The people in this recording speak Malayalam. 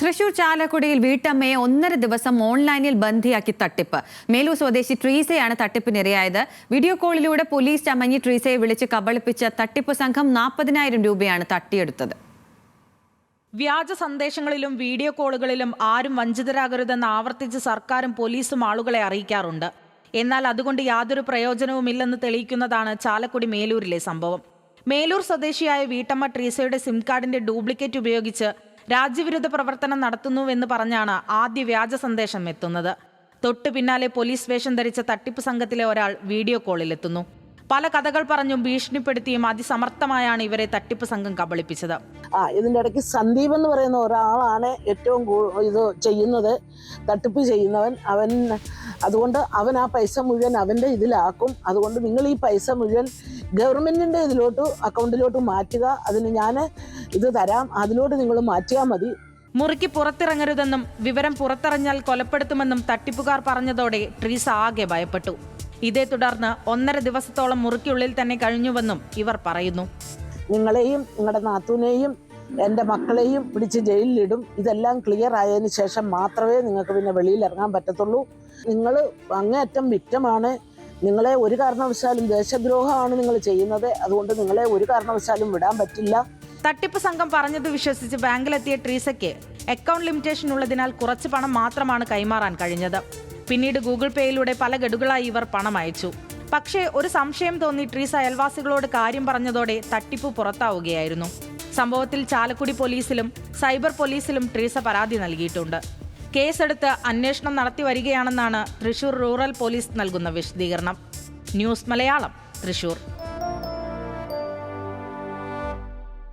തൃശൂർ ചാലക്കുടിയിൽ വീട്ടമ്മയെ 1.5 ദിവസം ഓൺലൈനിൽ ബന്ധിയാക്കി തട്ടിപ്പ്. മേലൂർ സ്വദേശി ട്രീസയാണ് തട്ടിപ്പിനിരയായത്. വീഡിയോ കോളിലൂടെ പോലീസ് ചമഞ്ഞി ട്രീസയെ വിളിച്ച് കബളിപ്പിച്ച തട്ടിപ്പ് സംഘം 40,000 രൂപയാണ് തട്ടിയെടുത്തത്. വ്യാജ സന്ദേശങ്ങളിലും വീഡിയോ കോളുകളിലും ആരും വഞ്ചിതരാകരുതെന്ന് ആവർത്തിച്ച് സർക്കാരും പോലീസും ആളുകളെ അറിയിക്കാറുണ്ട്. എന്നാൽ അതുകൊണ്ട് യാതൊരു പ്രയോജനവുമില്ലെന്ന് തെളിയിക്കുന്നതാണ് ചാലക്കുടി മേലൂരിലെ സംഭവം. മേലൂർ സ്വദേശിയായ വീട്ടമ്മ ട്രീസയുടെ സിം കാർഡിന്റെ ഡ്യൂപ്ലിക്കേറ്റ് ഉപയോഗിച്ച് രാജ്യവിരുദ്ധ പ്രവർത്തനം നടത്തുന്നുവെന്ന് പറഞ്ഞാണ് ആദ്യ വ്യാജ സന്ദേശം എത്തുന്നത്. തൊട്ടു പിന്നാലെ പോലീസ് വേഷം ധരിച്ച തട്ടിപ്പ് സംഘത്തിലെ ഒരാൾ വീഡിയോ കോളിലെത്തുന്നു. പല കഥകൾ പറഞ്ഞും ഭീഷണിപ്പെടുത്തിയും അതിസമർത്ഥമായാണ് ഇവരെ തട്ടിപ്പ് സംഘം കബളിപ്പിച്ചത്. ഇതിൻ്റെ ഇടയ്ക്ക് സന്ദീപ് എന്ന് പറയുന്ന ഒരാളാണ് ഏറ്റവും ഇത് ചെയ്യുന്നത്, തട്ടിപ്പ് ചെയ്യുന്നവൻ. അതുകൊണ്ട് അവൻ ആ പൈസ മുഴുവൻ അവൻ്റെ ഇതിലാക്കും. അതുകൊണ്ട് നിങ്ങൾ ഈ പൈസ മുഴുവൻ ഗവൺമെൻറ്റിൻ്റെ അക്കൗണ്ടിലോട്ട് മാറ്റുക, അതിന് ഞാൻ ഇത് തരാം, അതിലോട്ട് നിങ്ങൾ മാറ്റിയാൽ മതി. മുറിക്ക് പുറത്തിറങ്ങരുതെന്നും വിവരം പുറത്തിറഞ്ഞാൽ കൊലപ്പെടുത്തുമെന്നും തട്ടിപ്പുകാർ പറഞ്ഞതോടെ ട്രീസ ആകെ ഭയപ്പെട്ടു. ഇതേ തുടർന്ന് 1.5 ദിവസത്തോളം മുറിക്കുള്ളിൽ തന്നെ കഴിഞ്ഞുവെന്നും ഇവർ പറയുന്നു. നിങ്ങളെയും നിങ്ങളുടെ നാത്തൂനെയും എൻ്റെ മക്കളെയും പിടിച്ച് ജയിലിലിടും. ഇതെല്ലാം ക്ലിയർ ആയതിനു ശേഷം മാത്രമേ നിങ്ങൾക്ക് പിന്നെ വെളിയിൽ ഇറങ്ങാൻ പറ്റത്തുള്ളൂ. നിങ്ങൾ അങ്ങേയറ്റം വിക്റ്റമാണ്. നിങ്ങളെ ഒരു കാരണവശാലും ദേശദ്രോഹമാണ് നിങ്ങൾ ചെയ്യുന്നത്. അതുകൊണ്ട് നിങ്ങളെ ഒരു കാരണവശാലും വിടാൻ പറ്റില്ല. തട്ടിപ്പ് സംഘം പറഞ്ഞത് വിശ്വസിച്ച് ബാങ്കിലെത്തിയ ട്രീസയ്ക്ക് അക്കൗണ്ട് ലിമിറ്റേഷൻ ഉള്ളതിനാൽ കുറച്ച് പണം മാത്രമാണ് കൈമാറാൻ കഴിഞ്ഞത്. പിന്നീട് ഗൂഗിൾ പേയിലൂടെ പല ഗഡുകളായി ഇവർ പണം അയച്ചു. പക്ഷേ ഒരു സംശയം തോന്നി ട്രീസ അയൽവാസികളോട് കാര്യം പറഞ്ഞതോടെ തട്ടിപ്പ് പുറത്താവുകയായിരുന്നു. സംഭവത്തിൽ ചാലക്കുടി പോലീസിലും സൈബർ പോലീസിലും ട്രീസ പരാതി നൽകിയിട്ടുണ്ട്. കേസെടുത്ത് അന്വേഷണം നടത്തി വരികയാണെന്നാണ് തൃശൂർ റൂറൽ പോലീസ് നൽകുന്ന വിശദീകരണം. ന്യൂസ് മലയാളം, തൃശൂർ.